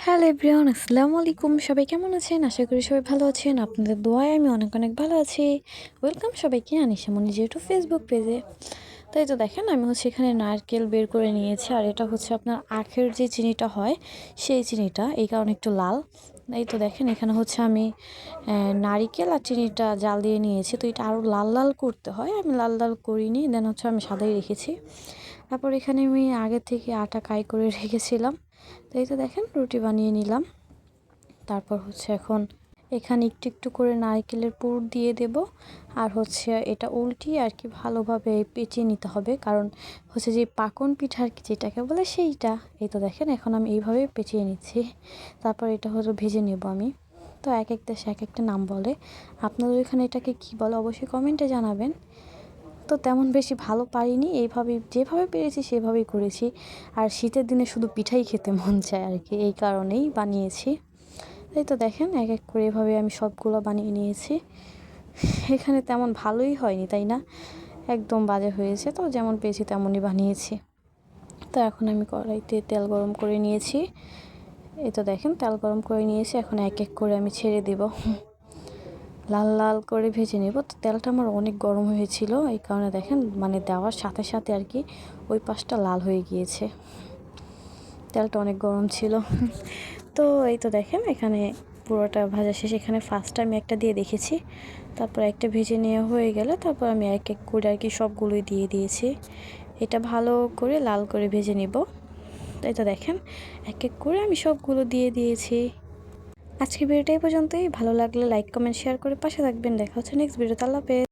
Hello everyone, আসসালামু আলাইকুম। সবাই কেমন আছেন? আশা করি সবাই ভালো আছেন। আপনাদের দোয়ায় আমি অনেক অনেক ভালো আছি। ওয়েলকাম সবাইকে আনিশা মনি যেহেতু ফেসবুক পেজে। তাই তো দেখেন আমি এখানে নারকেল বের করে নিয়েছি, আর এটা আপনার আখের যে চিনিটা হয় সেই চিনিটা, এই কারণে একটু লাল। এই তো দেখেন এখানে আমি নারিকেল আর চিনিটা জাল দিয়ে নিয়েছি। তো এটা আরও লাল লাল করতে হয়, আমি লাল লাল করিনি, দেন আমি সাদাই রেখেছি। তারপর এখানে আমি আগে থেকে আটা কাই করে রেখেছিলাম। তো এই তো দেখেন রুটি বানিয়ে নিলাম। তারপর এখন এখানে একটু একটু করে নারকেলের পুর দিয়ে দেব, আর এটা উল্টিয়ে আর কি ভালোভাবে পেঁচিয়ে নিতে হবে, কারণ যে পাকন পিঠা আর কি যেটাকে বলে সেইটা। এই তো দেখেন এখন আমি এইভাবে পেঁচিয়ে নিচ্ছি। তারপর এটা ভেজে নেব আমি। তো এক এক দেশে এক একটা নাম বলে, আপনাদের এখানে এটাকে কী বলে অবশ্যই কমেন্টে জানাবেন। তো তেমন বেশি ভালো পারিনি, এইভাবেই যেভাবে পেরেছি সেভাবেই করেছি। আর শীতের দিনে শুধু পিঠাই খেতে মন চায় আর কি, এই কারণেই বানিয়েছি। এই তো দেখেন এক এক করে এভাবে আমি সবগুলো বানিয়ে নিয়েছি। এখানে তেমন ভালোই হয়নি, তাই না? একদম বাজে হয়েছে। তো যেমন পেয়েছি তেমনই বানিয়েছি। তো এখন আমি কড়াইতে তেল গরম করে নিয়েছি। এই তো দেখেন তেল গরম করে নিয়েছি, এখন এক এক করে আমি ছেড়ে দেব, লাল লাল করে ভেজে নেব। তো তেলটা আমার অনেক গরম হয়েছিল, এই কারণে দেখেন দেওয়ার সাথে সাথে আর কি ওই পাশটা লাল হয়ে গিয়েছে। তেলটা অনেক গরম ছিল। তো এই তো দেখেন এখানে পুরোটা ভাজা শেষ। এখানে ফার্স্ট আমি একটা দিয়ে দেখেছি, তারপর একটা ভেজে নেওয়া হয়ে গেলে তারপর আমি এক এক করে আর কি সবগুলোই দিয়ে দিয়েছি। এটা ভালো করে লাল করে ভেজে নেব। তাই তো দেখেন এক এক করে আমি সবগুলো দিয়ে দিয়েছি। আজকে ভিডিওটা এই পর্যন্তই। ভালো লাগলে লাইক কমেন্ট শেয়ার করে পাশে থাকবেন। দেখা হচ্ছে নেক্সট ভিডিওতে। আল্লাহ হাফেজ।